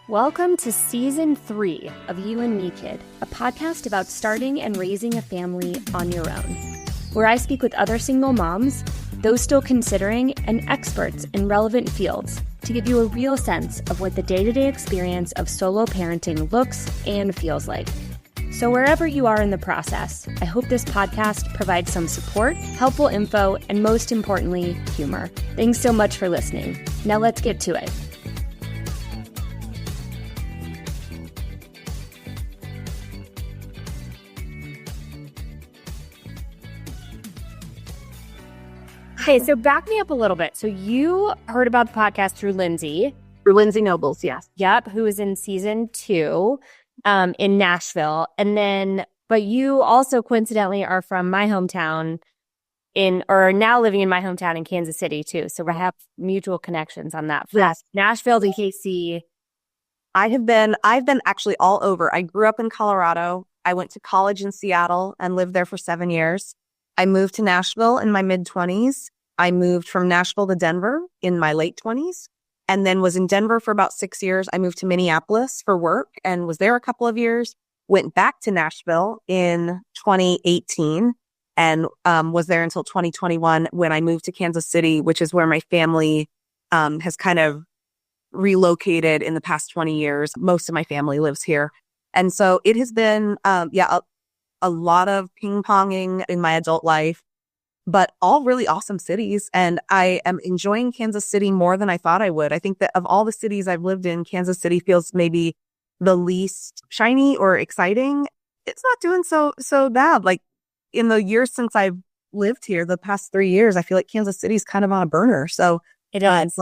Welcome to Season 3 of You and Me Kid, a podcast about starting and raising a family on your own, where I speak with other single moms, those still considering, and experts in relevant fields to give you a real sense of what the day-to-day experience of solo parenting looks and feels like. So wherever you are in the process, I hope this podcast provides some support, helpful info, and most importantly, humor. Thanks so much for listening. Now let's get to it. Okay, so back me up a little bit. So you heard about the podcast through Lindsay. Through Lindsay Nobles, yes. Yep, who is in season 2 in Nashville. And then, but you also coincidentally are from my hometown or now living in my hometown in Kansas City too. So we have mutual connections on that. Yes. Nashville to KC. I've been actually all over. I grew up in Colorado. I went to college in Seattle and lived there for 7 years. I moved to Nashville in my mid-20s. I moved from Nashville to Denver in my late 20s, and then was in Denver for about 6 years. I moved to Minneapolis for work and was there a couple of years. Went back to Nashville in 2018 and was there until 2021 when I moved to Kansas City, which is where my family has kind of relocated in the past 20 years. Most of my family lives here. And so it has been, a lot of ping-ponging in my adult life, but all really awesome cities. And I am enjoying Kansas City more than I thought I would. I think that of all the cities I've lived in, Kansas City feels maybe the least shiny or exciting. It's not doing so bad. Like in the years since I've lived here, the past 3 years, I feel like Kansas City's kind of on a burner. So It is.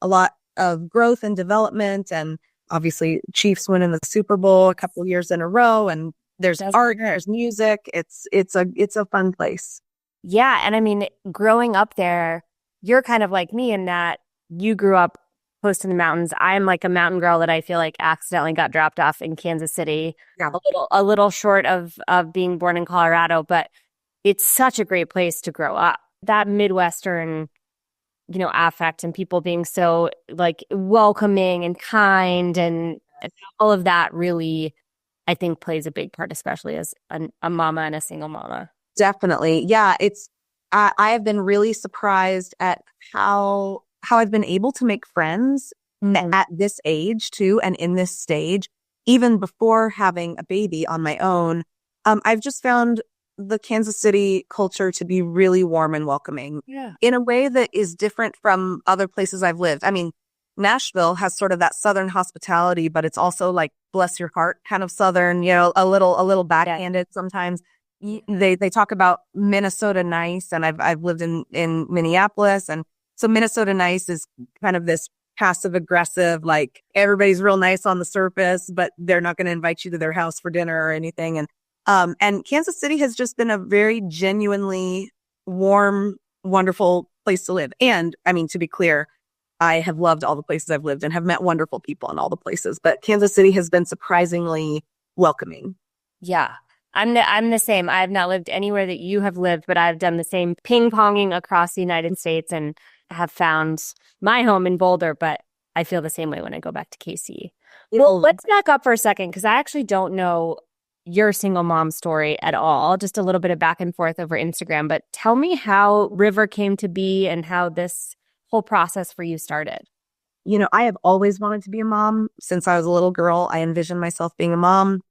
a lot of growth and development, and obviously Chiefs winning the Super Bowl a couple of years in a row, and there's art, there's music. It's a fun place. Yeah. And I mean, growing up there, you're kind of like me in that you grew up close to the mountains. I'm like a mountain girl that I feel like accidentally got dropped off in Kansas City, a little short of being born in Colorado, but it's such a great place to grow up. That Midwestern, affect and people being so like welcoming and kind and all of that really, I think, plays a big part, especially as a mama and a single mama. Definitely. Yeah. I have been really surprised at how I've been able to make friends at this age too. And in this stage, even before having a baby on my own, I've just found the Kansas City culture to be really warm and welcoming in a way that is different from other places I've lived. I mean, Nashville has sort of that Southern hospitality, but it's also like bless your heart kind of Southern, a little backhanded sometimes. They talk about Minnesota nice, and I've lived in Minneapolis, and so Minnesota nice is kind of this passive aggressive, like everybody's real nice on the surface, but they're not going to invite you to their house for dinner or anything. And Kansas City has just been a very genuinely warm, wonderful place to live. And I mean, to be clear, I have loved all the places I've lived and have met wonderful people in all the places, but Kansas City has been surprisingly welcoming. Yeah. I'm the same. I have not lived anywhere that you have lived, but I've done the same ping-ponging across the United States and have found my home in Boulder, but I feel the same way when I go back to KC. Well, let's back up for a second because I actually don't know your single mom story at all, just a little bit of back and forth over Instagram, but tell me how River came to be and how this whole process for you started. I have always wanted to be a mom since I was a little girl. I envisioned myself being a mom.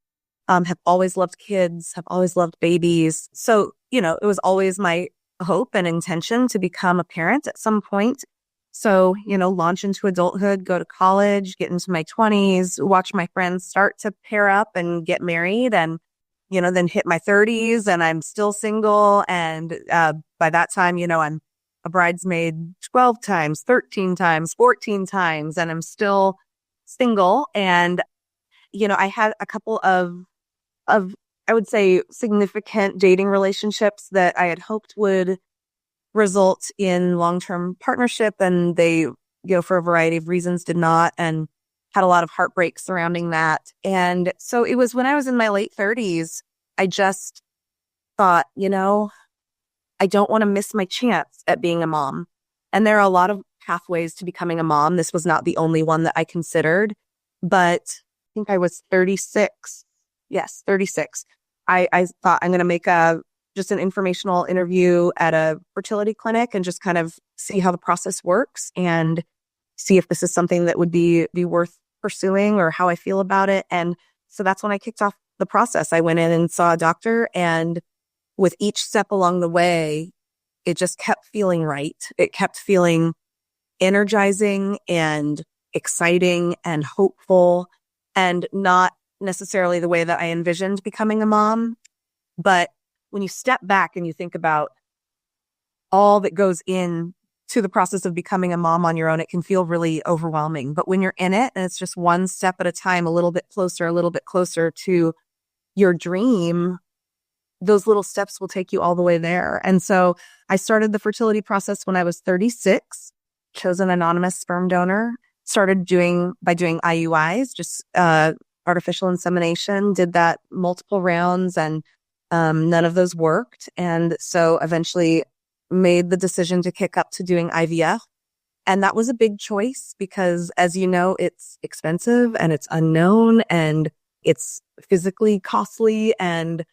Have always loved kids, have always loved babies. So, it was always my hope and intention to become a parent at some point. So, launch into adulthood, go to college, get into my 20s, watch my friends start to pair up and get married, and, then hit my 30s and I'm still single. And by that time, I'm a bridesmaid 12 times, 13 times, 14 times, and I'm still single. And, I had a couple of, I would say, significant dating relationships that I had hoped would result in long-term partnership. And they, for a variety of reasons did not, and had a lot of heartbreak surrounding that. And so it was when I was in my late 30s, I just thought, I don't want to miss my chance at being a mom. And there are a lot of pathways to becoming a mom. This was not the only one that I considered. but I think I was 36. Yes, 36. I thought I'm going to make just an informational interview at a fertility clinic and just kind of see how the process works and see if this is something that would be worth pursuing or how I feel about it. And so that's when I kicked off the process. I went in and saw a doctor, and with each step along the way, it just kept feeling right. It kept feeling energizing and exciting and hopeful, and not necessarily the way that I envisioned becoming a mom. But when you step back and you think about all that goes in to the process of becoming a mom on your own, it can feel really overwhelming. But when you're in it and it's just one step at a time, a little bit closer to your dream, those little steps will take you all the way there. And so I started the fertility process when I was 36, chose an anonymous sperm donor, started doing IUIs, just artificial insemination, did that multiple rounds, and none of those worked. And so eventually made the decision to kick up to doing IVF. And that was a big choice because, as you know, it's expensive and it's unknown and it's physically costly, and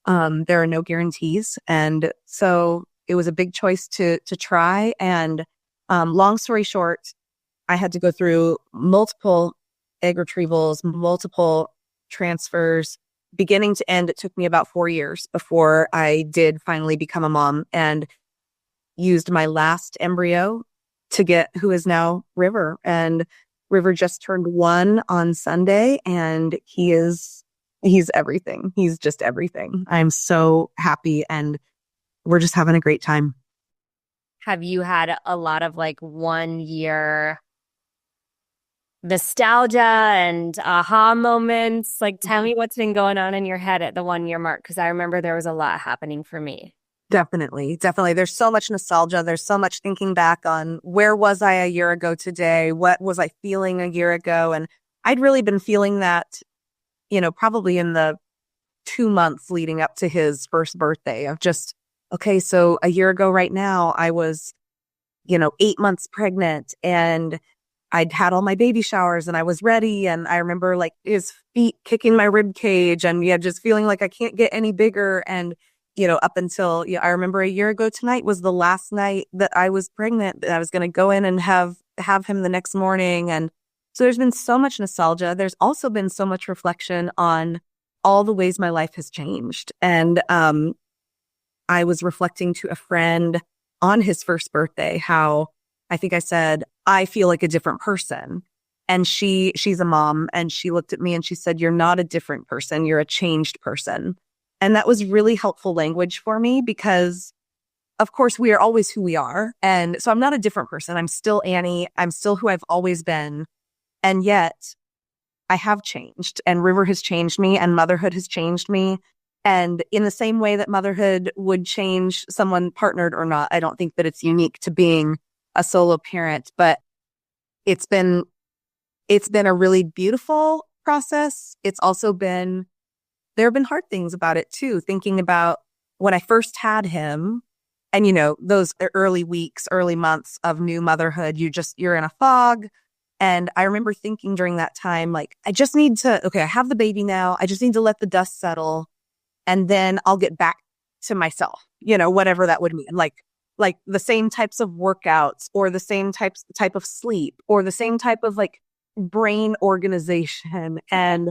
there are no guarantees. And so it was a big choice to try. And long story short, I had to go through multiple egg retrievals, multiple transfers, beginning to end. It took me about 4 years before I did finally become a mom, and used my last embryo to get who is now River. And River just turned 1 on Sunday, and he's everything. He's just everything. I'm so happy, and we're just having a great time. Have you had a lot of like 1 year nostalgia and aha moments? Like, tell me what's been going on in your head at the 1 year mark, because I remember there was a lot happening for me. Definitely. There's so much nostalgia. There's so much thinking back on where was I a year ago today? What was I feeling a year ago? And I'd really been feeling that, probably in the 2 months leading up to his first birthday of just, okay, so a year ago right now, I was, 8 months pregnant, and I'd had all my baby showers and I was ready. And I remember like his feet kicking my rib cage, and just feeling like I can't get any bigger. And up until, I remember a year ago tonight was the last night that I was pregnant, that I was going to go in and have him the next morning. And so there's been so much nostalgia. There's also been so much reflection on all the ways my life has changed. And I was reflecting to a friend on his first birthday, how I think I said, I feel like a different person. And she's a mom, and she looked at me and she said, you're not a different person. You're a changed person. And that was really helpful language for me, because of course we are always who we are. And so I'm not a different person. I'm still Annie. I'm still who I've always been. And yet I have changed, and River has changed me, and motherhood has changed me. And in the same way that motherhood would change someone partnered or not, I don't think that it's unique to being a solo parent, but it's been a really beautiful process. It's also been, there have been hard things about it too, thinking about when I first had him, and those early weeks, early months of new motherhood, you're in a fog. And I remember thinking during that time, like, I just need to, okay, I have the baby now. I just need to let the dust settle, and then I'll get back to myself, whatever that would mean. Like the same types of workouts, or the same type of sleep, or the same type of like brain organization. And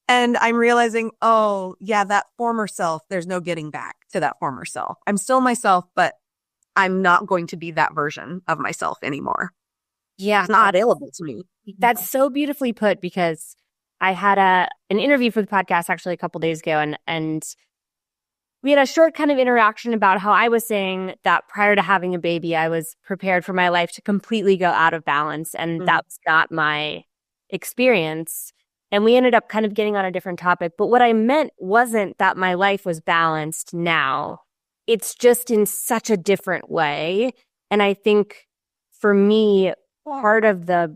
I'm realizing, oh yeah, that former self, there's no getting back to that former self. I'm still myself, but I'm not going to be that version of myself anymore. Yeah. It's not available to me. That's so beautifully put, because I had an interview for the podcast actually a couple days ago, and we had a short kind of interaction about how I was saying that prior to having a baby, I was prepared for my life to completely go out of balance, and that was not my experience. And we ended up kind of getting on a different topic. But what I meant wasn't that my life was balanced now. It's just in such a different way. And I think for me, part of the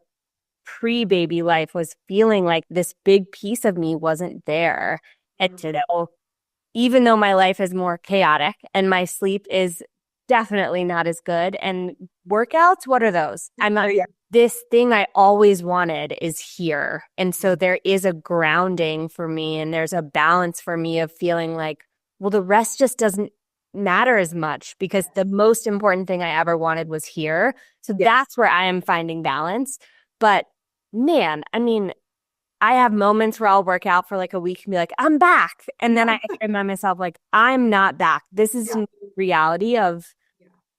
pre-baby life was feeling like this big piece of me wasn't there. And even though my life is more chaotic and my sleep is definitely not as good, and workouts, what are those? I'm not, this thing I always wanted is here. And so there is a grounding for me and there's a balance for me of feeling like, well, the rest just doesn't matter as much because the most important thing I ever wanted was here. So that's where I am finding balance. But man, I mean, I have moments where I'll work out for like a week and be like, I'm back. And then I remind myself, like, I'm not back. This is reality of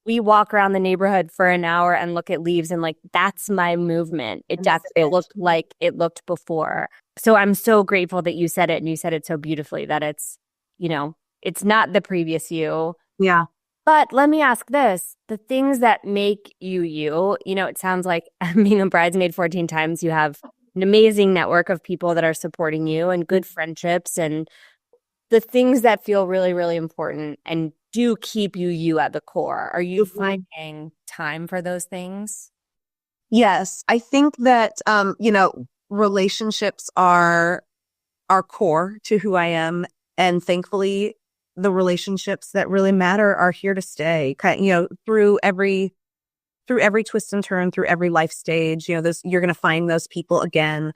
we walk around the neighborhood for an hour and look at leaves and like that's my movement. It definitely looked like it looked before. So I'm so grateful that you said it and you said it so beautifully that it's, it's not the previous you. Yeah. But let me ask this, the things that make you you, it sounds like being a bridesmaid 14 times, you have an amazing network of people that are supporting you and good friendships and the things that feel really, really important and do keep you at the core. Are you finding time for those things? Yes. I think that, relationships are core to who I am. And thankfully, the relationships that really matter are here to stay. Through every twist and turn, through every life stage, you're going to find those people again.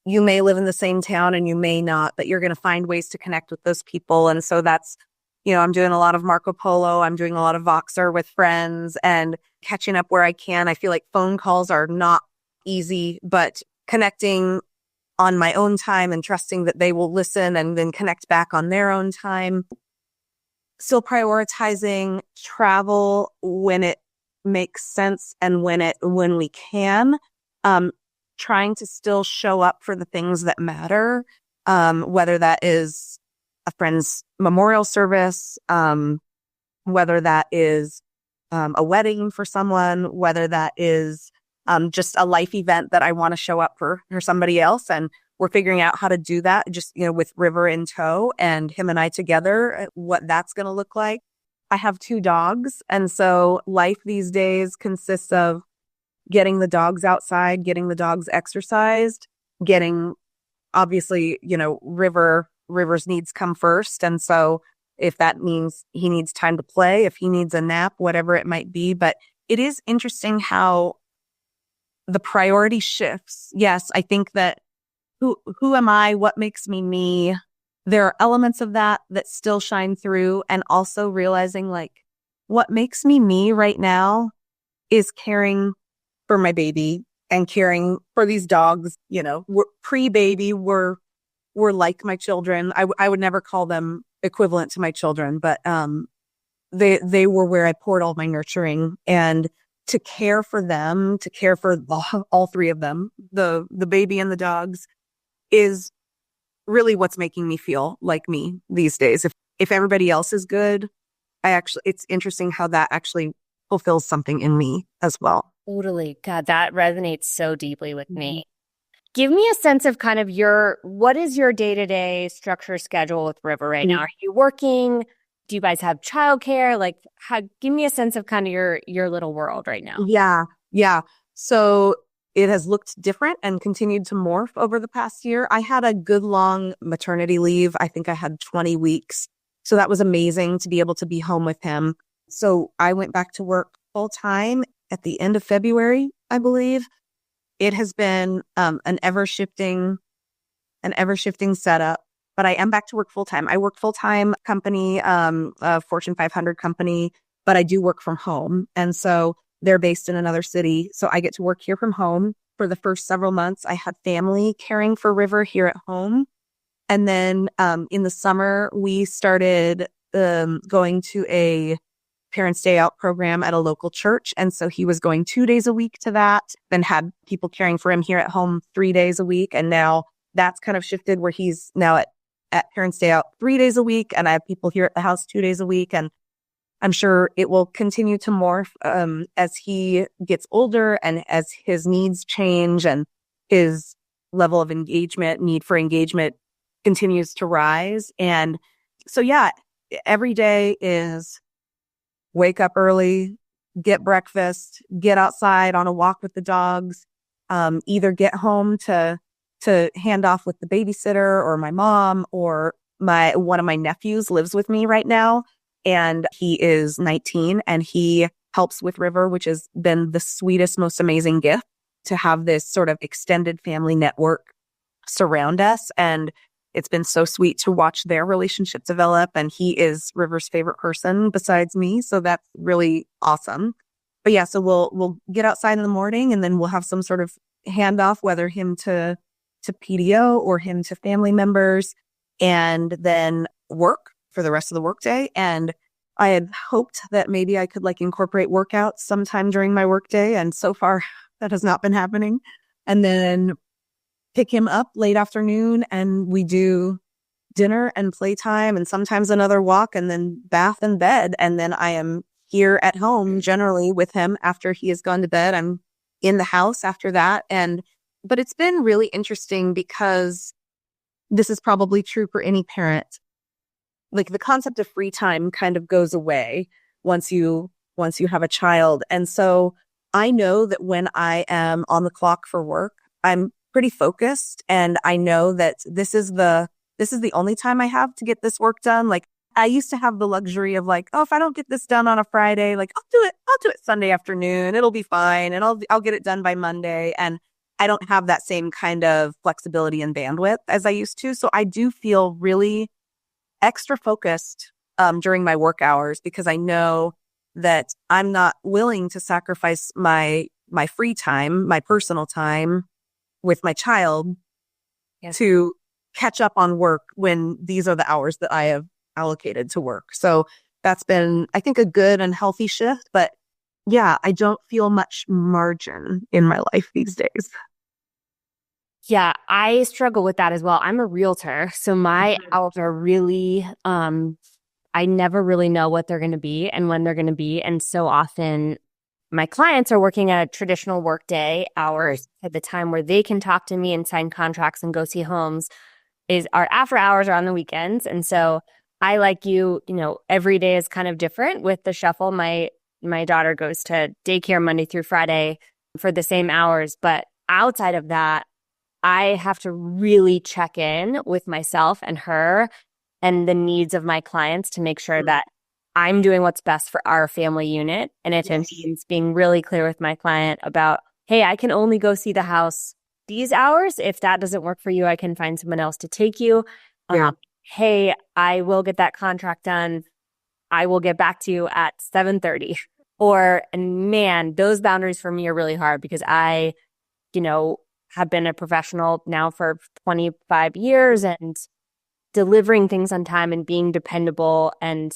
You may live in the same town and you may not, but you're going to find ways to connect with those people. And so that's, I'm doing a lot of Marco Polo. I'm doing a lot of Voxer with friends and catching up where I can. I feel like phone calls are not easy, but connecting on my own time and trusting that they will listen and then connect back on their own time. Still prioritizing travel when it makes sense and when we can. Trying to still show up for the things that matter, whether that is a friend's memorial service, whether that is a wedding for someone, whether that is just a life event that I want to show up for somebody else. And we're figuring out how to do that just, with River in tow and him and I together, what that's going to look like. I have 2 dogs. And so life these days consists of getting the dogs outside, getting the dogs exercised, getting, obviously, River's needs come first. And so if that means he needs time to play, if he needs a nap, whatever it might be. But it is interesting how the priority shifts. Yes, I think that who am I? What makes me me? There are elements of that still shine through, and also realizing like what makes me me right now is caring for my baby and caring for these dogs. We're pre-baby, we're like my children. I would never call them equivalent to my children, but they were where I poured all my nurturing, and to care for them, to care for all 3 of them, the baby and the dogs, is really what's making me feel like me these days. If everybody else is good, it's interesting how that actually fulfills something in me as well. Totally. God, that resonates so deeply with me. Give me a sense of kind of what is your day-to-day structure schedule with River right now? Are you working? Do you guys have childcare? Like, give me a sense of kind of your little world right now. Yeah. So it has looked different and continued to morph over the past year. I had a good long maternity leave. I think I had 20 weeks. So that was amazing to be able to be home with him. So I went back to work full time at the end of February, I believe. It has been an ever shifting setup, but I am back to work full time. I work full time company, a Fortune 500 company, but I do work from home. And so they're based in another city. So I get to work here from home. For the first several months, I had family caring for River here at home. And then in the summer, we started going to a Parents' Day Out program at a local church. And so he was going 2 days a week to that, then had people caring for him here at home 3 days a week. And now that's kind of shifted where he's now at Parents' Day Out 3 days a week. And I have people here at the house 2 days a week. And I'm sure it will continue to morph as he gets older and as his needs change and his level of need for engagement continues to rise. And so, yeah, every day is wake up early, get breakfast, get outside on a walk with the dogs, either get home to hand off with the babysitter or my mom, or one of my nephews lives with me right now. And he is 19 and he helps with River, which has been the sweetest, most amazing gift. to have this sort of extended family network surround us. And it's been so sweet to watch their relationship develop. And he is River's favorite person besides me. So that's really awesome. But yeah, so we'll get outside in the morning and then we'll have some sort of handoff, whether him to PDO or him to family members, and then work for the rest of the workday. And I had hoped that maybe I could like incorporate workouts sometime during my workday. And so far that has not been happening. And then pick him up late afternoon and we do dinner and playtime and sometimes another walk and then bath and bed. And then I am here at home generally with him after he has gone to bed. I'm in the house after that. But it's been really interesting because this is probably true for any parent. Like the concept of free time kind of goes away once you have a child. And so I know that when I am on the clock for work, I'm pretty focused and I know that this is the only time I have to get this work done. Like I used to have the luxury of like, oh, if I don't get this done on a Friday, like I'll do it Sunday afternoon. It'll be fine and I'll get it done by Monday. And I don't have that same kind of flexibility and bandwidth as I used to. So I do feel really extra focused during my work hours because I know that I'm not willing to sacrifice my free time, my personal time with my child to catch up on work when these are the hours that I have allocated to work. So that's been, I think, a good and healthy shift. But yeah, I don't feel much margin in my life these days. Yeah, I struggle with that as well. I'm a realtor, so my hours are really, I never really know what they're going to be and when they're going to be. And so often my clients are working a traditional workday hours at the time where they can talk to me and sign contracts and go see homes is our after hours are on the weekends. And so I, like you know, every day is kind of different with the shuffle. My daughter goes to daycare Monday through Friday for the same hours. But outside of that, I have to really check in with myself and her and the needs of my clients to make sure that I'm doing what's best for our family unit. And it means being really clear with my client about, hey, I can only go see the house these hours. If that doesn't work for you, I can find someone else to take you. Hey, I will get that contract done. I will get back to you at 7:30. And man, those boundaries for me are really hard because I, have been a professional now for 25 years and delivering things on time and being dependable and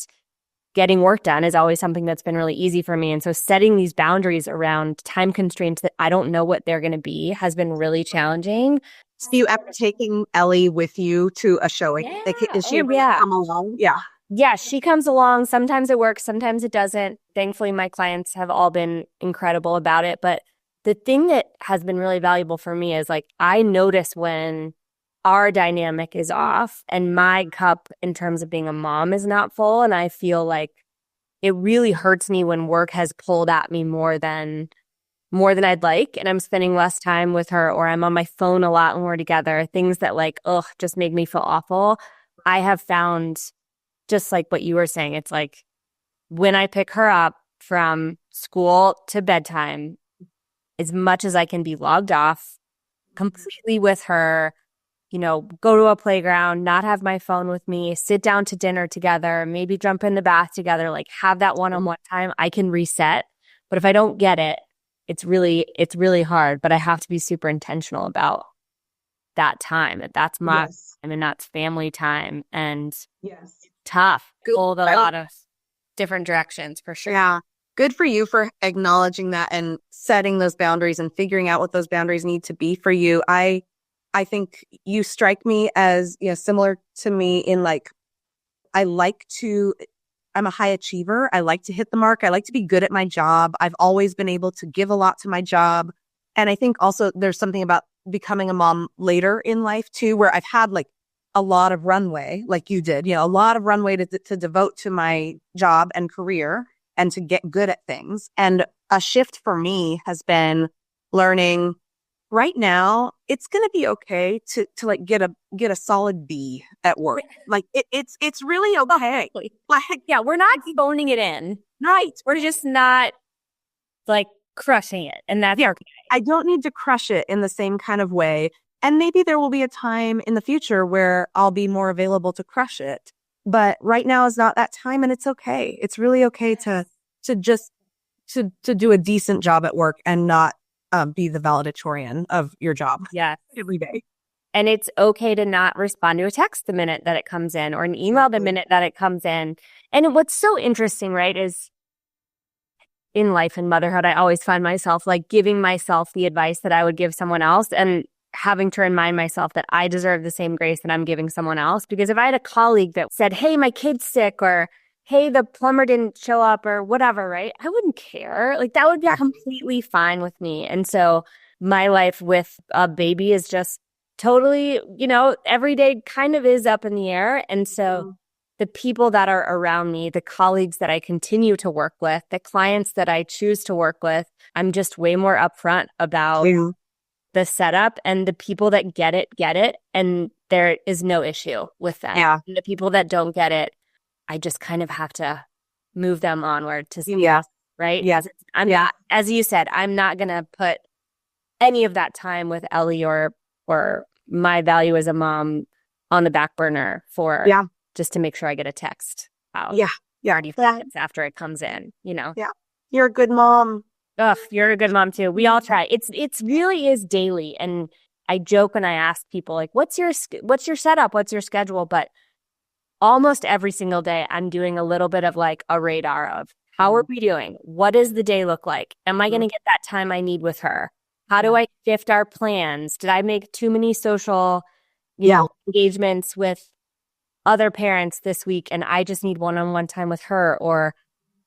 getting work done is always something that's been really easy for me. And so setting these boundaries around time constraints that I don't know what they're going to be has been really challenging. So you ever taking Ellie with you to a showing? Yeah. Like, is she able to come along? Yeah. Yeah, she comes along. Sometimes it works, sometimes it doesn't. Thankfully, my clients have all been incredible about it. But the thing that has been really valuable for me is like I notice when our dynamic is off and my cup in terms of being a mom is not full. And I feel like it really hurts me when work has pulled at me more than I'd like. And I'm spending less time with her or I'm on my phone a lot when we're together. Things that just make me feel awful. I have found, just like what you were saying, it's like when I pick her up from school to bedtime, as much as I can be logged off completely with her, go to a playground, not have my phone with me, sit down to dinner together, maybe jump in the bath together, like have that one-on-one time, I can reset. But if I don't get it, it's really hard. But I have to be super intentional about that time, that's my time and that's family time. And tough. Pulled a lot of different directions for sure. Yeah. Good for you for acknowledging that and setting those boundaries and figuring out what those boundaries need to be for you. I think you strike me as, similar to me in like, I'm a high achiever. I like to hit the mark. I like to be good at my job. I've always been able to give a lot to my job. And I think also there's something about becoming a mom later in life too, where I've had like a lot of runway, like you did, a lot of runway to devote to my job and career and to get good at things. And a shift for me has been learning right now, it's going to be okay to like get a solid B at work. Like it's really okay. Like, yeah, we're not phoning it in. Right. We're just not like crushing it. And that's okay. I don't need to crush it in the same kind of way. And maybe there will be a time in the future where I'll be more available to crush it. But right now is not that time, and it's okay. It's really okay to just to do a decent job at work and not be the valedictorian of your job. Yeah. Every day. And it's okay to not respond to a text the minute that it comes in or an email the minute that it comes in. And what's so interesting, right, is in life and motherhood, I always find myself like giving myself the advice that I would give someone else and having to remind myself that I deserve the same grace that I'm giving someone else. Because if I had a colleague that said, hey, my kid's sick, or hey, the plumber didn't show up, or whatever, right? I wouldn't care. Like that would be completely fine with me. And so my life with a baby is just totally, every day kind of is up in the air. And so the people that are around me, the colleagues that I continue to work with, the clients that I choose to work with, I'm just way more upfront about the setup, and the people that get it. And there is no issue with them. Yeah. And the people that don't get it, I just kind of have to move them onward to right? Yeah. I'm not, as you said, I'm not going to put any of that time with Ellie or my value as a mom on the back burner for just to make sure I get a text out. Yeah. 30 minutes after it comes in, Yeah. You're a good mom. Ugh, you're a good mom too. We all try. It's really is daily. And I joke when I ask people like, what's your setup? What's your schedule? But almost every single day, I'm doing a little bit of like a radar of how are we doing? What does the day look like? Am I going to get that time I need with her? How do I shift our plans? Did I make too many social engagements with other parents this week and I just need one-on-one time with her? Or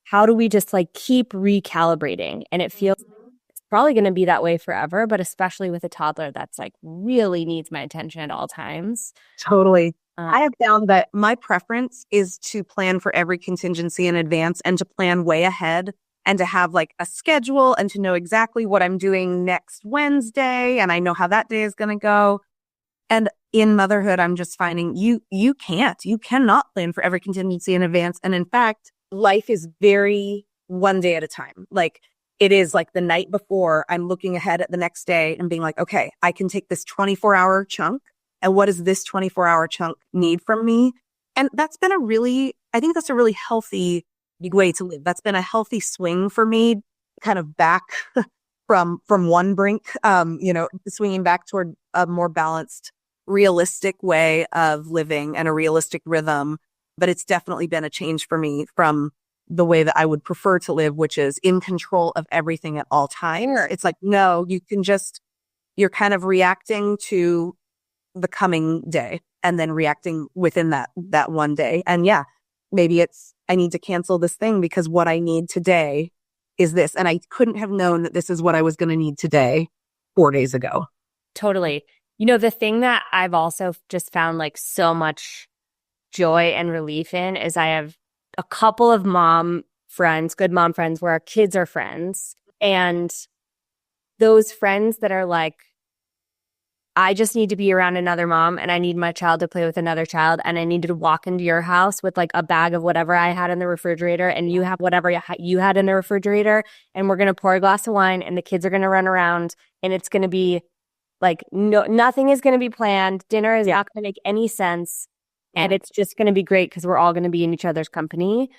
how do we just like keep recalibrating? And it feels it's probably going to be that way forever, but especially with a toddler that's like really needs my attention at all times. Totally. I have found that my preference is to plan for every contingency in advance and to plan way ahead and to have like a schedule and to know exactly what I'm doing next Wednesday. And I know how that day is going to go. And in motherhood, I'm just finding you cannot plan for every contingency in advance. And in fact, life is very one day at a time. Like it is like the night before, I'm looking ahead at the next day and being like, okay, I can take this 24-hour chunk. And what does this 24-hour chunk need from me? And that's been I think that's a really healthy way to live. That's been a healthy swing for me, kind of back from one brink, swinging back toward a more balanced, realistic way of living and a realistic rhythm. But it's definitely been a change for me from the way that I would prefer to live, which is in control of everything at all times. It's like, no, you're kind of reacting to the coming day and then reacting within that one day. And maybe I need to cancel this thing because what I need today is this. And I couldn't have known that this is what I was going to need today 4 days ago. Totally. The thing that I've also just found like so much joy and relief in is I have a couple of good mom friends where our kids are friends. And those friends that are like, I just need to be around another mom and I need my child to play with another child and I needed to walk into your house with like a bag of whatever I had in the refrigerator and you have whatever you had in the refrigerator and we're going to pour a glass of wine and the kids are going to run around and it's going to be like, nothing is going to be planned. Dinner is not going to make any sense and it's just going to be great because we're all going to be in each other's company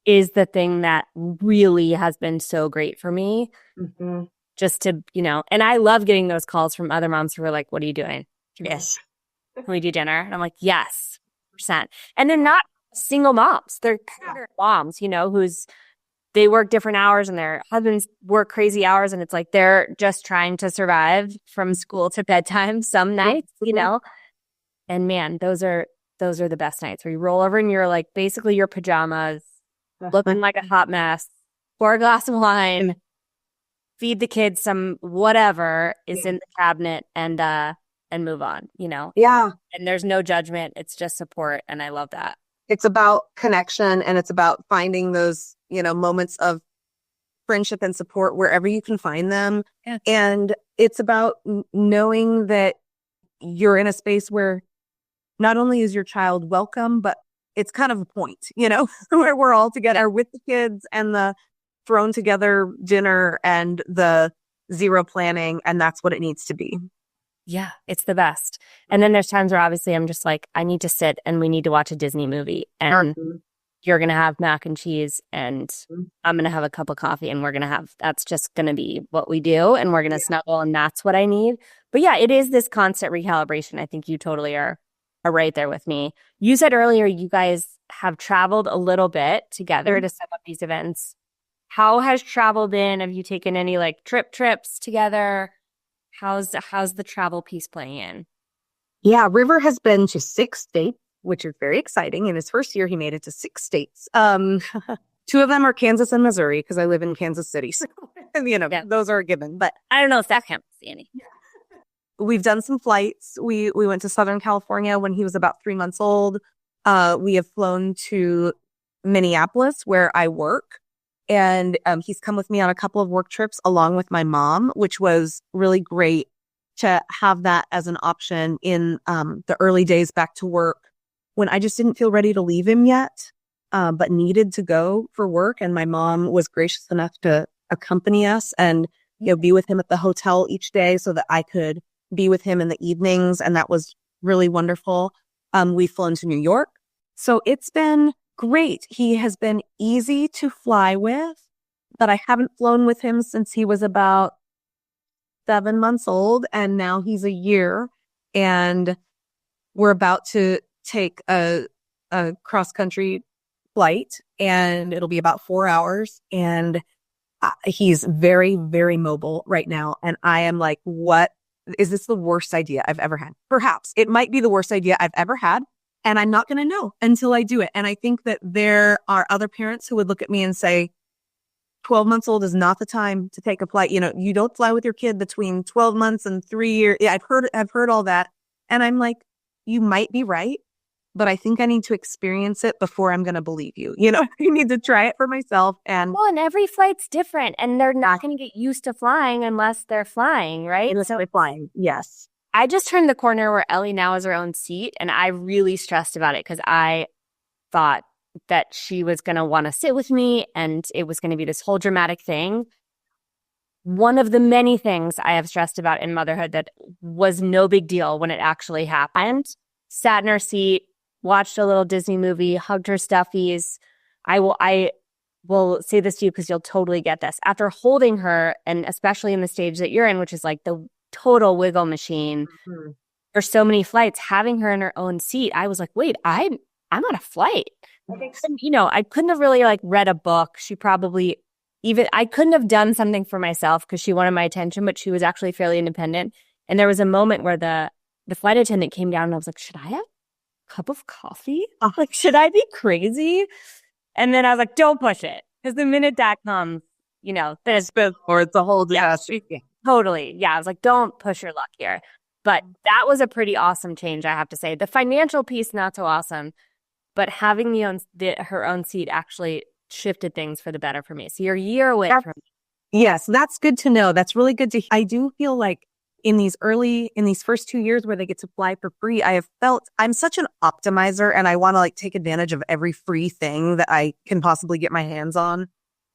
is the thing that really has been so great for me. Mm-hmm. Just to, and I love getting those calls from other moms who are like, what are you doing? Yes. Can we do dinner? And I'm like, yes, %. And they're not single moms. They're pattern moms, they work different hours and their husbands work crazy hours. And it's like, they're just trying to survive from school to bedtime some nights, And man, those are the best nights where you roll over in your like, basically your pajamas, looking like a hot mess, pour a glass of wine, feed the kids some whatever is in the cabinet and move on, Yeah. And there's no judgment. It's just support. And I love that. It's about connection and it's about finding those, moments of friendship and support wherever you can find them. Yeah. And it's about knowing that you're in a space where not only is your child welcome, but it's kind of a point, where we're all together with the kids and the thrown together dinner and the zero planning, and that's what it needs to be. Yeah, it's the best. And then there's times where obviously I'm just like, I need to sit and we need to watch a Disney movie. And you're going to have mac and cheese and I'm going to have a cup of coffee and that's just going to be what we do. And we're going to snuggle and that's what I need. But yeah, it is this constant recalibration. I think you totally are right there with me. You said earlier you guys have traveled a little bit together to set up these events. How has travel been? Have you taken any like trips together? How's the travel piece playing in? Yeah, River has been to 6 states, which is very exciting. In his first year, he made it to 6 states. Two of them are Kansas and Missouri because I live in Kansas City. So, those are a given. But I don't know if that counts, Annie. We've done some flights. We went to Southern California when he was about 3 months old. We have flown to Minneapolis where I work. And he's come with me on a couple of work trips along with my mom, which was really great to have that as an option in the early days back to work when I just didn't feel ready to leave him yet, but needed to go for work. And my mom was gracious enough to accompany us and be with him at the hotel each day so that I could be with him in the evenings. And that was really wonderful. We've flown to New York. So it's been great. He has been easy to fly with, but I haven't flown with him since he was about 7 months old, and now he's a year, and we're about to take a cross-country flight, and it'll be about 4 hours, and he's very, very mobile right now, and I am like, what? Is this the worst idea I've ever had? Perhaps. It might be the worst idea I've ever had. And I'm not going to know until I do it. And I think that there are other parents who would look at me and say, 12 months old is not the time to take a flight. You don't fly with your kid between 12 months and 3 years. Yeah, I've heard all that. And I'm like, you might be right, but I think I need to experience it before I'm going to believe you. I need to try it for myself. And every flight's different and they're not going to get used to flying unless they're flying, right? Unless they're flying. Yes. I just turned the corner where Ellie now has her own seat, and I really stressed about it because I thought that she was going to want to sit with me and it was going to be this whole dramatic thing. One of the many things I have stressed about in motherhood that was no big deal when it actually happened. Sat in her seat, watched a little Disney movie, hugged her stuffies. I will say this to you because you'll totally get this. After holding her, and especially in the stage that you're in, which is like the total wiggle machine for so many flights, having her in her own seat, I was like, wait, I'm on a flight. I couldn't have really like read a book. I couldn't have done something for myself because she wanted my attention, but she was actually fairly independent. And there was a moment where the flight attendant came down and I was like, should I have a cup of coffee? Like, should I be crazy? And then I was like, don't push it. Because the minute that comes, there's or it's a whole disaster. Yeah. Totally. Yeah. I was like, don't push your luck here. But that was a pretty awesome change, I have to say. The financial piece, not so awesome, but having her own seat actually shifted things for the better for me. So you're a year away from me. Yes, that's good to know. That's really good to hear. I do feel like in these first 2 years where they get to fly for free, I have felt I'm such an optimizer and I want to like take advantage of every free thing that I can possibly get my hands on.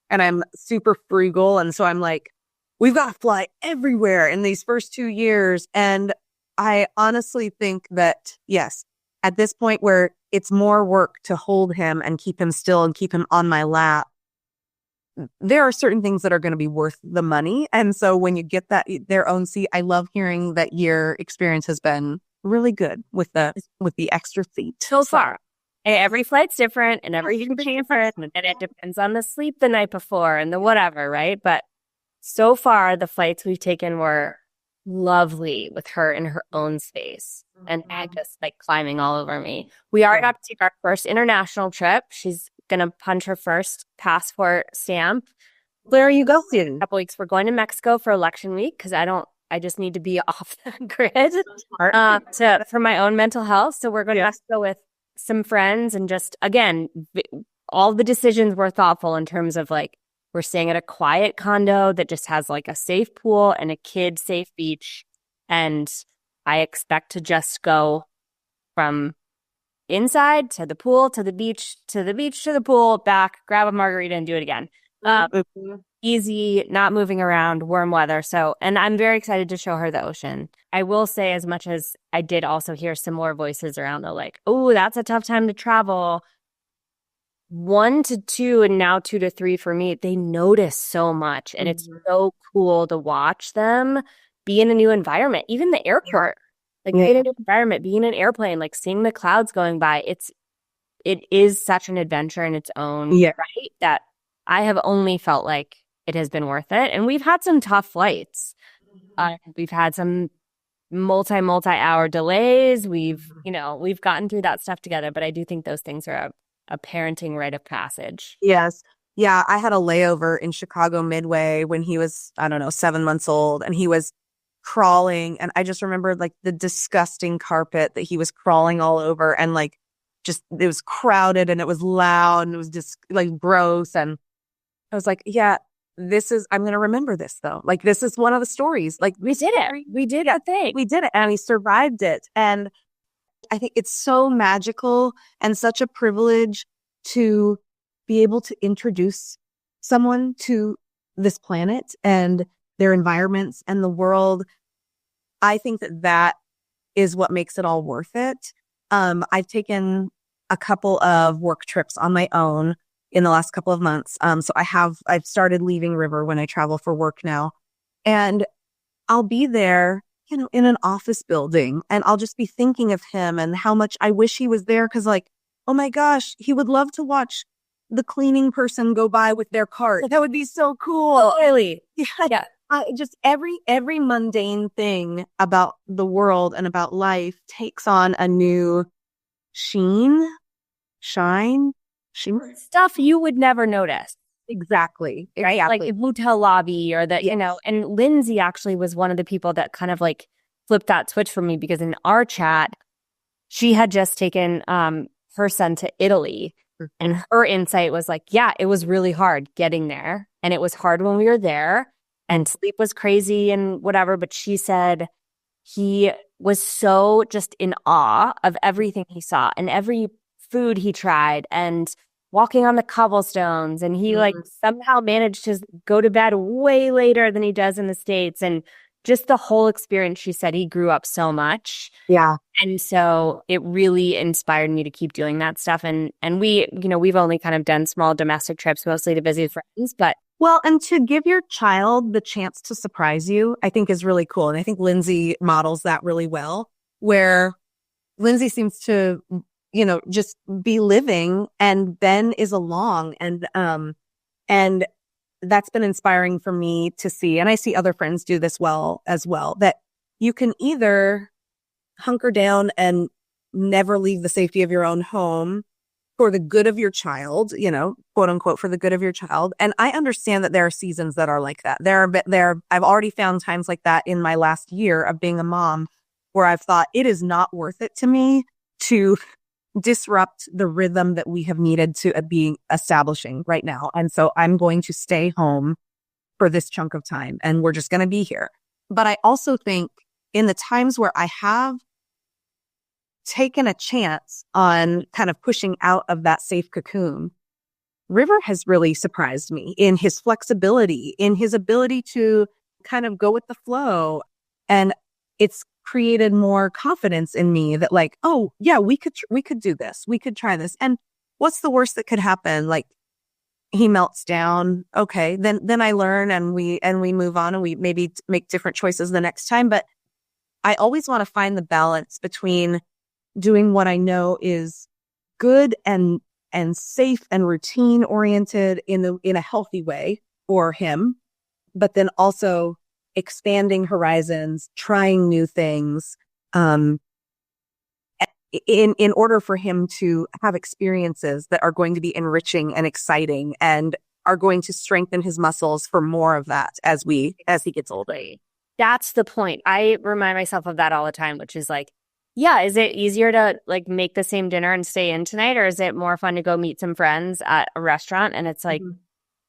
And I'm super frugal. And so I'm like, we've got to fly everywhere in these first 2 years. And I honestly think that, yes, at this point where it's more work to hold him and keep him still and keep him on my lap, there are certain things that are going to be worth the money. And so when you get their own seat, I love hearing that your experience has been really good with the extra seat. So far. Every flight's different and everything's different. And it depends on the sleep the night before and the whatever, right? But so far, the flights we've taken were lovely with her in her own space and Meg just like climbing all over me. We are about to take our first international trip. She's going to punch her first passport stamp. Where are you going? In a couple weeks. We're going to Mexico for election week because I just need to be off the grid for my own mental health. So we're going to Mexico with some friends and just, again, all the decisions were thoughtful in terms of like, we're staying at a quiet condo that just has like a safe pool and a kid safe beach. And I expect to just go from inside to the pool, to the beach, to the beach, to the pool, back, grab a margarita and do it again. Um, Mhm. easy, not moving around, warm weather. So, and I'm very excited to show her the ocean. I will say, as much as I did also hear some more voices around the like, oh, that's a tough time to travel. 1 to 2 and now 2 to 3 for me, they notice so much. And it's Mhm. so cool to watch them be in a new environment, even the airport, like Yeah. being in a new environment, being in an airplane, like seeing the clouds going by. It is such an adventure in its own Yeah. right that I have only felt like it has been worth it. And we've had some tough flights. We've had some multi-hour delays. We've gotten through that stuff together, but I do think those things are a parenting rite of passage. Yes. Yeah. I had a layover in Chicago Midway when he was, I don't know, 7 months old, and he was crawling. And I just remembered like the disgusting carpet that he was crawling all over, and like just it was crowded and it was loud and it was just like gross. And I was like, yeah, I'm going to remember this though. Like, this is one of the stories. Like, We did it. We did yeah, the thing. we did it, and he survived it. And I think it's so magical and such a privilege to be able to introduce someone to this planet and their environments and the world. I think that is what makes it all worth it. I've taken a couple of work trips on my own in the last couple of months. So I've started leaving River when I travel for work now, and I'll be there, in an office building, and I'll just be thinking of him and how much I wish he was there. Cause like, oh my gosh, he would love to watch the cleaning person go by with their cart. That would be so cool. Oh, really? Yeah. Yeah. Just every mundane thing about the world and about life takes on a new sheen, shine, shimmer. Stuff you would never notice. Exactly. Right? Like Exactly. the hotel lobby or Yes. and Lindsay actually was one of the people that kind of like flipped that switch for me because in our chat, she had just taken her son to Italy, and her insight was like, yeah, it was really hard getting there, and it was hard when we were there, and sleep was crazy and whatever, but she said he was so just in awe of everything he saw and every food he tried and walking on the cobblestones, and he like Mhm. somehow managed to go to bed way later than he does in the States, and just the whole experience. She said he grew up so much, Yeah. and so it really inspired me to keep doing that stuff. And we've only kind of done small domestic trips, mostly to visit friends, but Well, and to give your child the chance to surprise you, I think is really cool. And I think Lindsay models that really well, where Lindsay seems to, just be living, and Ben is along. And that's been inspiring for me to see. And I see other friends do this well as well, that you can either hunker down and never leave the safety of your own home for the good of your child, quote unquote, for the good of your child. And I understand that there are seasons that are like that. I've already found times like that in my last year of being a mom where I've thought it is not worth it to me to disrupt the rhythm that we have needed to be establishing right now. And so I'm going to stay home for this chunk of time, and we're just going to be here. But I also think in the times where I have taken a chance on kind of pushing out of that safe cocoon, River has really surprised me in his flexibility, in his ability to kind of go with the flow. And it's created more confidence in me that like, oh yeah, we could do this. We could try this. And what's the worst that could happen? Like, he melts down. Okay. Then I learn, and we move on, and we maybe make different choices the next time. But I always want to find the balance between doing what I know is good and safe and routine oriented in a healthy way for him, but then also expanding horizons, trying new things, in order for him to have experiences that are going to be enriching and exciting and are going to strengthen his muscles for more of that as he gets older. that's the point. I remind myself of that all the time, which is like, yeah, is it easier to like make the same dinner and stay in tonight, or is it more fun to go meet some friends at a restaurant? And it's like,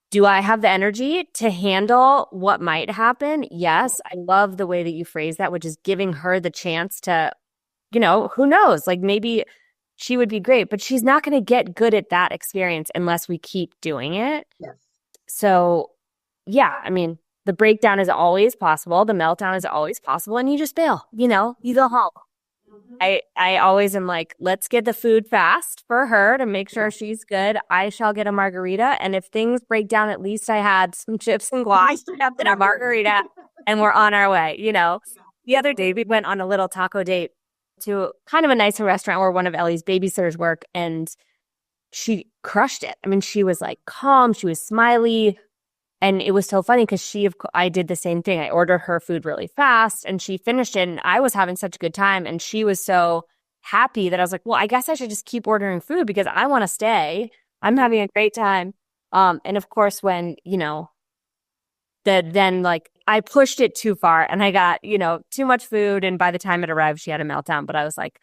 do I have the energy to handle what might happen? Yes. I love the way that you phrase that, which is giving her the chance to, who knows? Like maybe she would be great, but she's not going to get good at that experience unless we keep doing it. Yes. So yeah, I mean, the breakdown is always possible. The meltdown is always possible. And you just bail, you go home. I always am like, let's get the food fast for her to make sure she's good. I shall get a margarita. And if things break down, at least I had some chips and guac and a margarita and we're on our way. The other day we went on a little taco date to kind of a nicer restaurant where one of Ellie's babysitters work, and she crushed it. I mean, she was like calm, she was smiley. And it was so funny because I did the same thing. I ordered her food really fast and she finished it. And I was having such a good time. And she was so happy that I was like, well, I guess I should just keep ordering food because I want to stay. I'm having a great time. And of course, when, then like I pushed it too far and I got, too much food. And by the time it arrived, she had a meltdown. But I was like,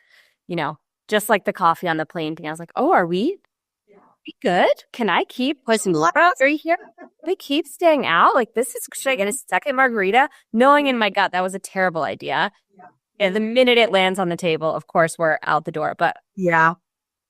just like the coffee on the plane thing, I was like, oh, are we good? Can I keep pushing Laura over here? They keep staying out. Like, should I get a second margarita? Knowing in my gut that was a terrible idea. And the minute it lands on the table, of course, we're out the door. But Yeah.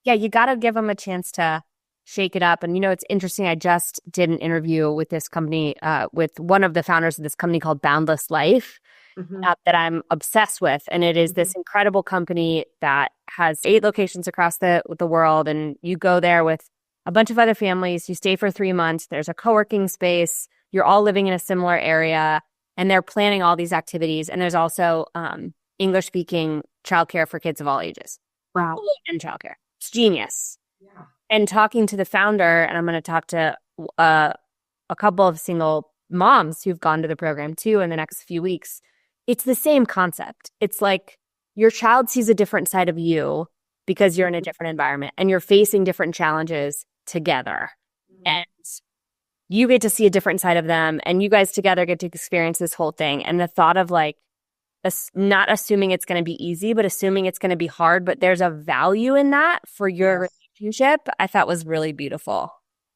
you got to give them a chance to shake it up. And, it's interesting. I just did an interview with this company, with one of the founders of this company called Boundless Life, that I'm obsessed with. And it is this incredible company that has 8 locations across the world. And you go there with a bunch of other families. You stay for 3 months. There's a co-working space. You're all living in a similar area. And they're planning all these activities. And there's also English-speaking childcare for kids of all ages. Wow. And childcare. It's genius. Yeah. And talking to the founder, and I'm going to talk to a couple of single moms who've gone to the program too in the next few weeks. It's the same concept. It's like your child sees a different side of you because you're in a different environment and you're facing different challenges together. And you get to see a different side of them and you guys together get to experience this whole thing. And the thought of like, not assuming it's going to be easy, but assuming it's going to be hard, but there's a value in that for your relationship, I thought was really beautiful.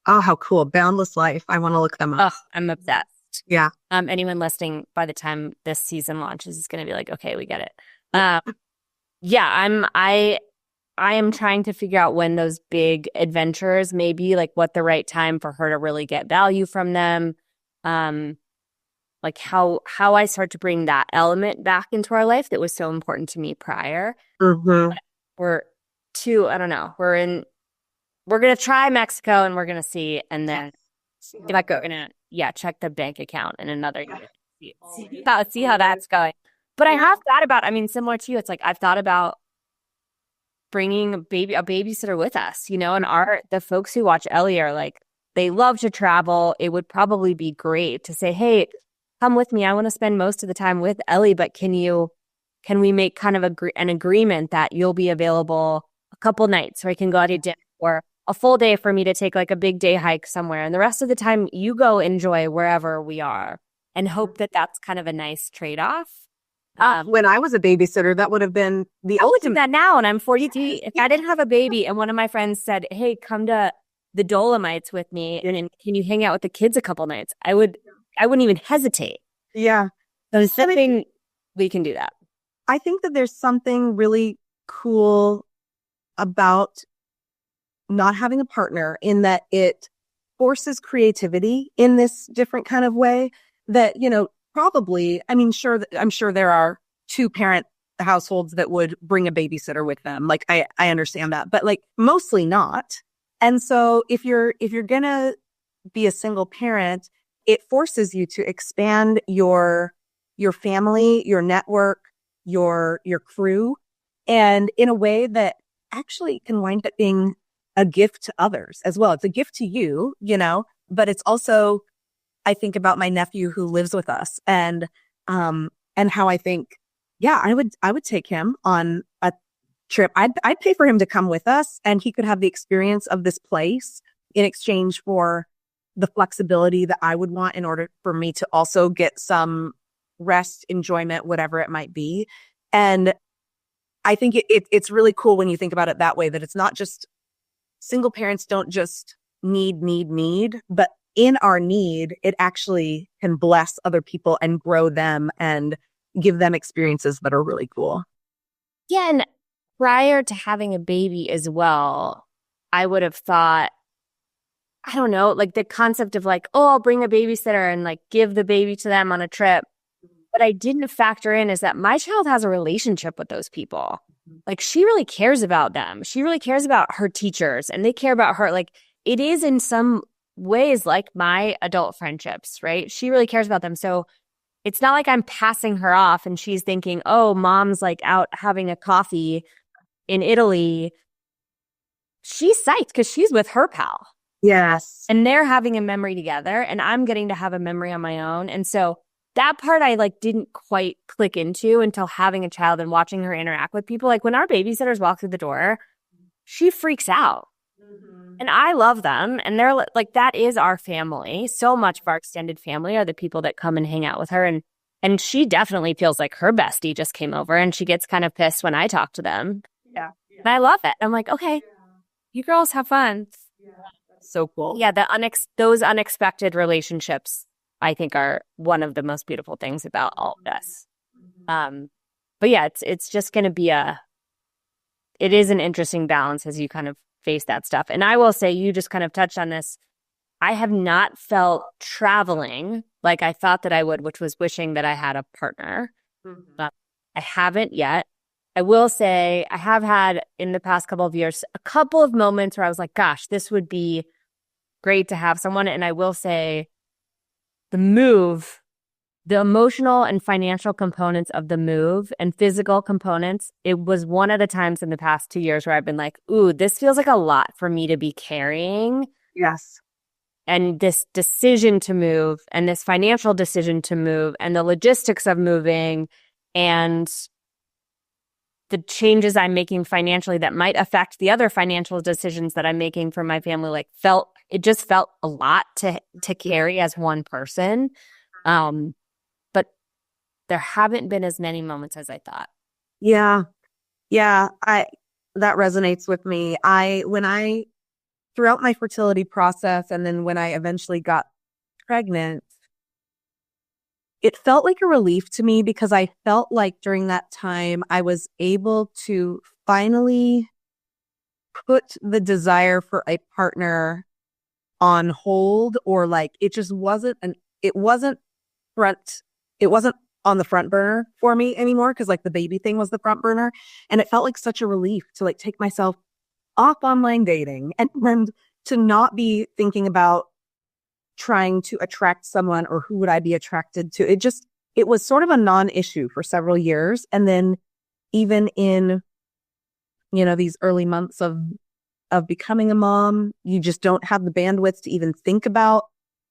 Oh, how cool. Boundless Life. I want to look them up. Oh, I'm obsessed. Yeah. Anyone listening by the time this season launches is going to be like, okay, we get it. I am trying to figure out when those big adventures may be, like what the right time for her to really get value from them. Like how I start to bring that element back into our life that was so important to me prior. Mm-hmm. I don't know. We're going to try Mexico and we're going to see. And then we're going to, check the bank account in another year. See how that's going. But I have thought about, similar to you, it's like I've thought about bringing a babysitter with us, and the folks who watch Ellie are like, they love to travel. It would probably be great to say, hey, come with me. I want to spend most of the time with Ellie, but can we make kind of an agreement that you'll be available a couple nights or I can go out to dinner or a full day for me to take like a big day hike somewhere. And the rest of the time you go enjoy wherever we are and hope that that's kind of a nice trade-off. When I was a babysitter, that would have been the I would ultimate. do that now, and I'm 42. If I didn't have a baby and one of my friends said, hey, come to the Dolomites with me and can you hang out with the kids a couple nights? I wouldn't even hesitate. Yeah. There's something we can do that. I think that there's something really cool about not having a partner in that it forces creativity in this different kind of way that, probably, I'm sure there are 2-parent households that would bring a babysitter with them. Like, I understand that, but like mostly not. And so if you're going to be a single parent, it forces you to expand your family, your network, your crew, and in a way that actually can wind up being a gift to others as well. It's a gift to you, but it's also, I think about my nephew who lives with us and how I think, I would take him on a trip. I'd pay for him to come with us and he could have the experience of this place in exchange for the flexibility that I would want in order for me to also get some rest, enjoyment, whatever it might be. And I think it's really cool when you think about it that way, that it's not just single parents don't just need, but in our need, it actually can bless other people and grow them and give them experiences that are really cool. Yeah. And prior to having a baby as well, I would have thought I don't know, like the concept of like, oh, I'll bring a babysitter and like give the baby to them on a trip. What I didn't factor in is that my child has a relationship with those people. Like she really cares about them. She really cares about her teachers and they care about her. Like it is in some ways like my adult friendships, right? She really cares about them. So it's not like I'm passing her off and she's thinking, oh, mom's like out having a coffee in Italy. She's psyched because she's with her pal Yes. and they're having a memory together and I'm getting to have a memory on my own. And so that part I like didn't quite click into until having a child and watching her interact with people. Like when our babysitters walk through the door, she freaks out. And I love them. And they're like, that is our family. So much of our extended family are the people that come and hang out with her. And she definitely feels like her bestie just came over and she gets kind of pissed when I talk to them. Yeah. And I love it. I'm like, okay, you girls have fun. So cool. Yeah, those unexpected relationships, I think, are one of the most beautiful things about all of this. But yeah, it's just going to be it is an interesting balance as you kind of face that stuff. And I will say, you just kind of touched on this. I have not felt traveling like I thought that I would, which was wishing that I had a partner. But I haven't yet. I will say I have had in the past couple of years a couple of moments where I was like, gosh, this would be great to have someone. And I will say the move, the emotional and financial components of the move and physical components, it was one of the times in the past 2 years where I've been like, ooh, this feels like a lot for me to be carrying. Yes. And this decision to move and this financial decision to move and the logistics of moving and the changes I'm making financially that might affect the other financial decisions that I'm making for my family, like it just felt a lot to carry as one person. But there haven't been as many moments as I thought. Yeah. Yeah. That resonates with me. Throughout my fertility process, and then when I eventually got pregnant, it felt like a relief to me because I felt like during that time I was able to finally put the desire for a partner on hold, or like it just wasn't front, it wasn't on the front burner for me anymore because like the baby thing was the front burner. And it felt like such a relief to like take myself off online dating and to not be thinking about trying to attract someone or who would I be attracted to. It was sort of a non-issue for several years. And then even in, these early months of becoming a mom, you just don't have the bandwidth to even think about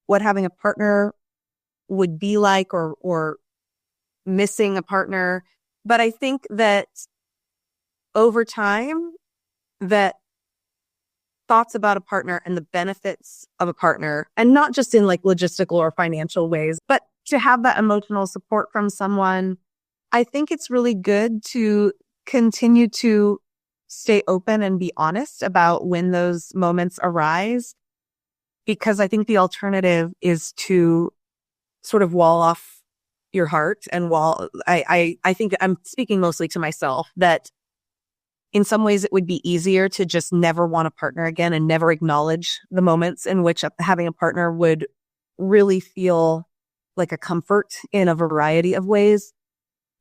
what having a partner would be like or missing a partner. But I think that over time, that thoughts about a partner and the benefits of a partner, and not just in like logistical or financial ways, but to have that emotional support from someone, I think it's really good to continue to stay open and be honest about when those moments arise, because I think the alternative is to sort of wall off your heart and I think I'm speaking mostly to myself, that in some ways it would be easier to just never want a partner again and never acknowledge the moments in which having a partner would really feel like a comfort in a variety of ways.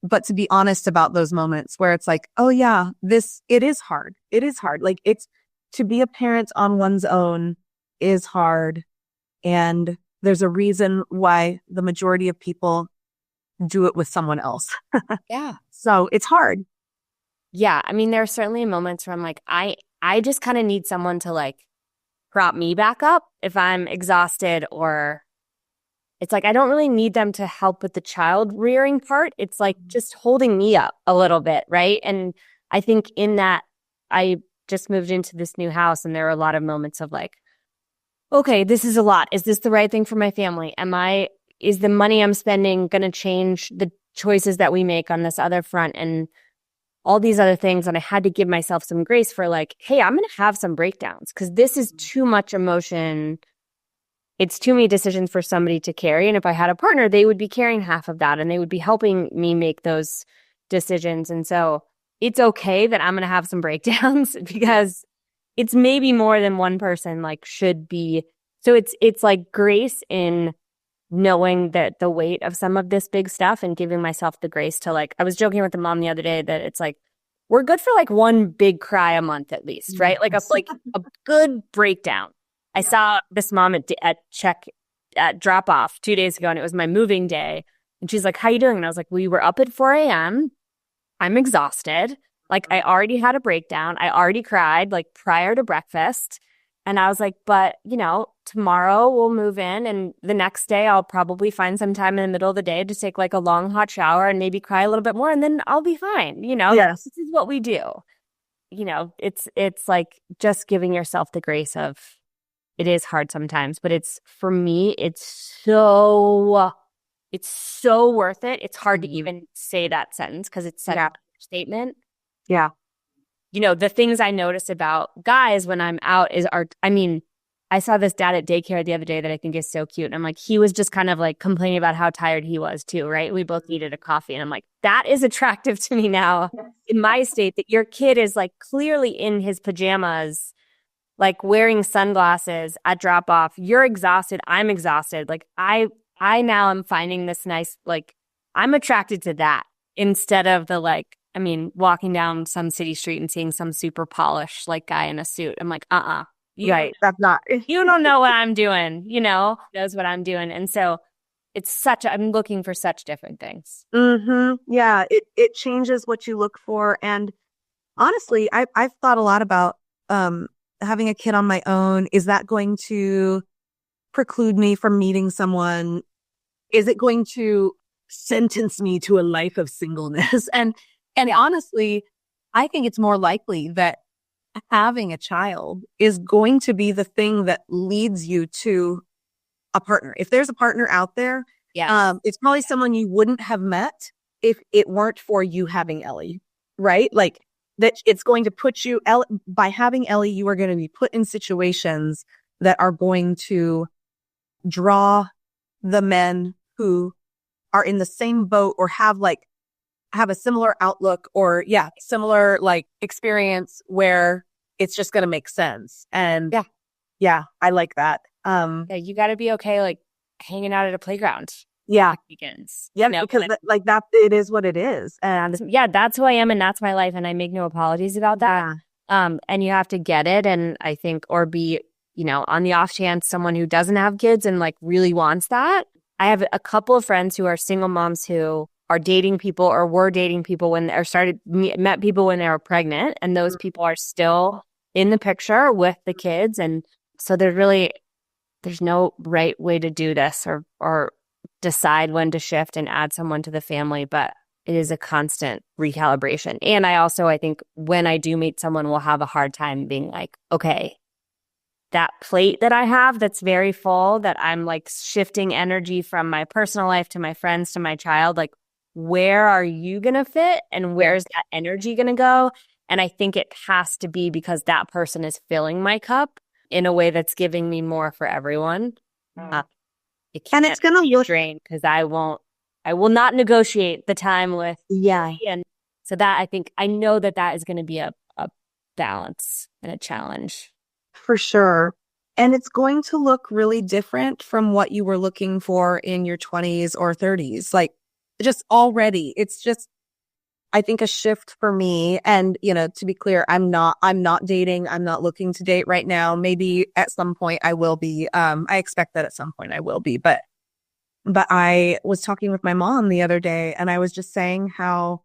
But to be honest about those moments where it's like, oh yeah, it is hard. It is hard. Like to be a parent on one's own is hard. And there's a reason why the majority of people do it with someone else. Yeah. So it's hard. Yeah. I mean, there are certainly moments where I'm like, I just kind of need someone to like prop me back up if I'm exhausted, or it's like I don't really need them to help with the child rearing part. It's like just holding me up a little bit, right? And I think in that, I just moved into this new house and there are a lot of moments of like, okay, this is a lot. Is this the right thing for my family? Is the money I'm spending going to change the choices that we make on this other front and all these other things? And I had to give myself some grace for like, hey, I'm going to have some breakdowns because this is too much emotion. It's too many decisions for somebody to carry. And if I had a partner, they would be carrying half of that and they would be helping me make those decisions. And so it's okay that I'm going to have some breakdowns because it's maybe more than one person like should be So it's like grace in knowing that the weight of some of this big stuff and giving myself the grace to like, I was joking with the mom the other day that it's like, we're good for like one big cry a month at least, right? Like a good breakdown. I saw this mom at drop off 2 days ago, and it was my moving day. And she's like, "How you doing?" And I was like, "We were up at 4 a.m. I'm exhausted. Like I already had a breakdown. I already cried like prior to breakfast." And I was like, "But tomorrow we'll move in, and the next day I'll probably find some time in the middle of the day to take like a long hot shower and maybe cry a little bit more, and then I'll be fine. Yes. This is what we do. It's like just giving yourself the grace of it is hard sometimes, but it's for me, it's so worth it. It's hard to even say that sentence because it's such a statement. Yeah. The things I notice about guys when I'm out I saw this dad at daycare the other day that I think is so cute. And I'm like, he was just kind of like complaining about how tired he was too, right? We both needed a coffee. And I'm like, that is attractive to me now in my state that your kid is like clearly in his pajamas, like wearing sunglasses at drop off. You're exhausted. I'm exhausted. Like I now am finding this nice, like I'm attracted to that instead of the like, walking down some city street and seeing some super polished like guy in a suit. I'm like, Right. That's not. You don't know what I'm doing, knows what I'm doing. And so I'm looking for such different things. Yeah. It changes what you look for. And honestly, I've thought a lot about, having a kid on my own. Is that going to preclude me from meeting someone? Is it going to sentence me to a life of singleness? And honestly, I think it's more likely that having a child is going to be the thing that leads you to a partner. If there's a partner out there, it's probably someone you wouldn't have met if it weren't for you having Ellie, right? Like that it's going to put you, by having Ellie, you are going to be put in situations that are going to draw the men who are in the same boat or have a similar outlook or similar like experience where it's just going to make sense. And I like that. You got to be okay like hanging out at a playground. Weekends. Because like that, it is what it is. And that's who I am and that's my life. And I make no apologies about that. And you have to get it. And I think, or be, on the off chance, someone who doesn't have kids and like really wants that. I have a couple of friends who are single moms who are dating people or were dating people met people when they were pregnant. And those people are still in the picture with the kids. And so there's no right way to do this or decide when to shift and add someone to the family, but it is a constant recalibration. And I think when I do meet someone, we'll have a hard time being like, okay, that plate that I have that's very full, that I'm like shifting energy from my personal life to my friends to my child, like where are you going to fit and where's that energy going to go? And I think it has to be because that person is filling my cup in a way that's giving me more for everyone. It's going to drain because I will not negotiate the time with. And so that I know that is going to be a balance and a challenge. For sure. And it's going to look really different from what you were looking for in your 20s or 30s. Like just already, it's just, I think a shift for me. And, to be clear, I'm not dating. I'm not looking to date right now. Maybe at some point I will be. I expect that at some point I will be. But I was talking with my mom the other day and I was just saying how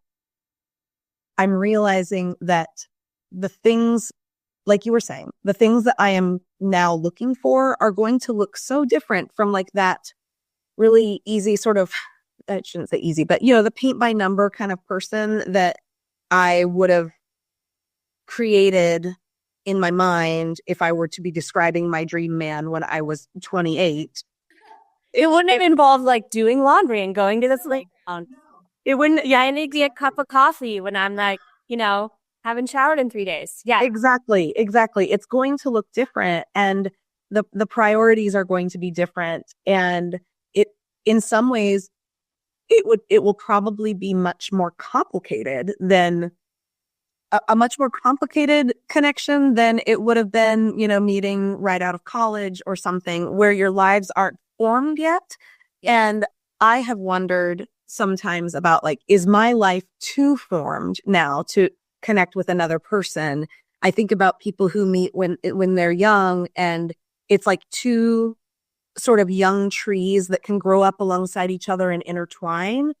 I'm realizing that the things, like you were saying, the things that I am now looking for are going to look so different from like that really easy sort of, I shouldn't say easy, but the paint by number kind of person that I would have created in my mind if I were to be describing my dream man when I was 28. It wouldn't have involved like doing laundry and going to the playground. It wouldn't. I need to get a cup of coffee when I'm like, haven't showered in 3 days. Yeah, exactly. It's going to look different, and the priorities are going to be different, and it in some ways it will probably be much more complicated than a much more complicated connection than it would have been, meeting right out of college or something where your lives aren't formed yet. And I have wondered sometimes about is my life too formed now to connect with another person? I think about people who meet when they're young, and it's like two sort of young trees that can grow up alongside each other and intertwine.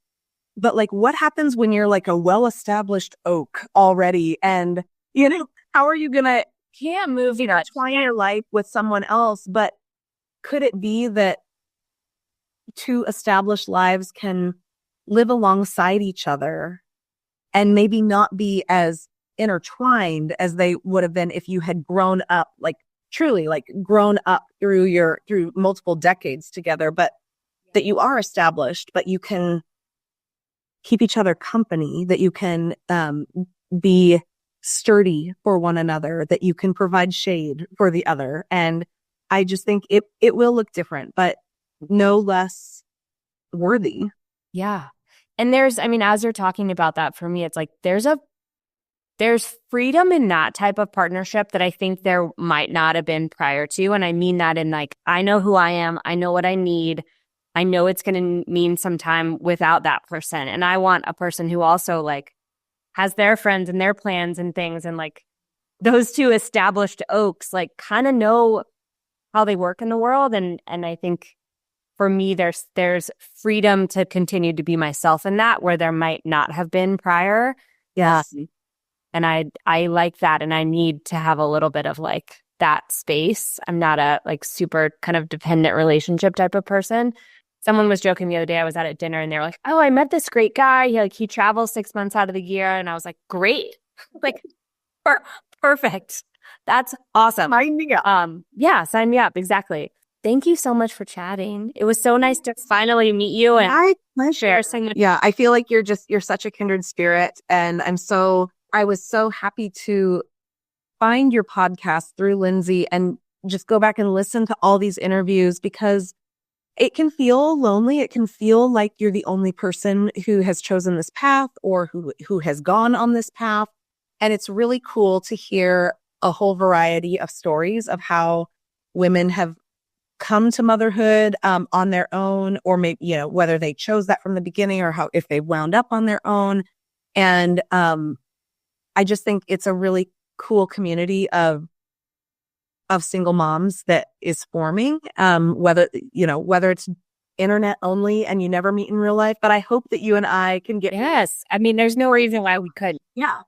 But what happens when you're a well-established oak already? And, how are you going to can't move, intertwine your life with someone else? But could it be that two established lives can live alongside each other and maybe not be as intertwined as they would have been if you had grown up, truly grown up through multiple decades together, but that you are established, but you can keep each other company, that you can be sturdy for one another, that you can provide shade for the other. And I just think it will look different, but no less worthy. Yeah. And as you're talking about that, for me, it's there's freedom in that type of partnership that I think there might not have been prior to. And I mean that in I know who I am. I know what I need. I know it's going to mean some time without that person. And I want a person who also has their friends and their plans and things. And those two established oaks, kind of know how they work in the world. And I think for me, there's freedom to continue to be myself in that where there might not have been prior. Yeah. And I like that. And I need to have a little bit of that space. I'm not a super kind of dependent relationship type of person. Someone was joking the other day, I was out at dinner and they were like, oh, I met this great guy. He travels 6 months out of the year. And I was like, great. Perfect. That's awesome. Sign me up. Yeah, sign me up. Exactly. Thank you so much for chatting. It was so nice to finally meet you and share something. Yeah, I feel like you're such a kindred spirit. And I was so happy to find your podcast through Lindsay and just go back and listen to all these interviews, because it can feel lonely. It can feel like you're the only person who has chosen this path or who has gone on this path. And it's really cool to hear a whole variety of stories of how women have come to motherhood on their own, or maybe, whether they chose that from the beginning or if they wound up on their own. And I just think it's a really cool community of single moms that is forming, whether it's internet only and you never meet in real life. But I hope that you and I can get. Yes. There's no reason why we couldn't. Yeah.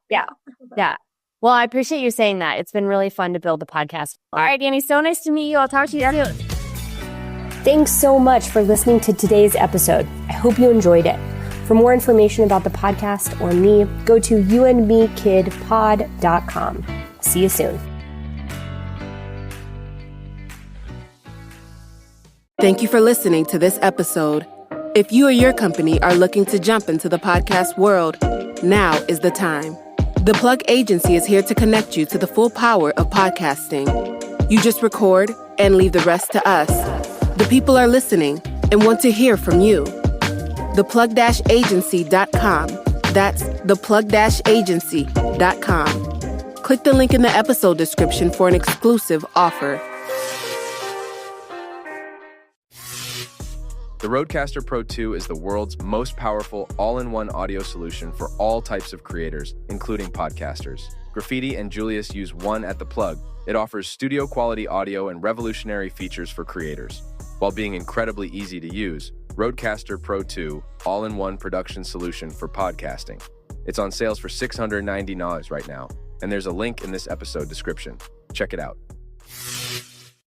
Well, I appreciate you saying that. It's been really fun to build the podcast. All right, Danny, so nice to meet you. I'll talk to you soon. Thanks so much for listening to today's episode. I hope you enjoyed it. For more information about the podcast or me, go to youandmekidpod.com. See you soon. Thank you for listening to this episode. If you or your company are looking to jump into the podcast world, now is the time. The Plug Agency is here to connect you to the full power of podcasting. You just record and leave the rest to us. The people are listening and want to hear from you. theplug-agency.com. That's theplug-agency.com. Click the link in the episode description for an exclusive offer. The Rodecaster Pro 2 is the world's most powerful all-in-one audio solution for all types of creators, including podcasters. Graffiti and Julius use one at the Plug. It offers studio-quality audio and revolutionary features for creators. While being incredibly easy to use, Rodecaster Pro 2, all-in-one production solution for podcasting. It's on sales for $690 right now, and there's a link in this episode description. Check it out.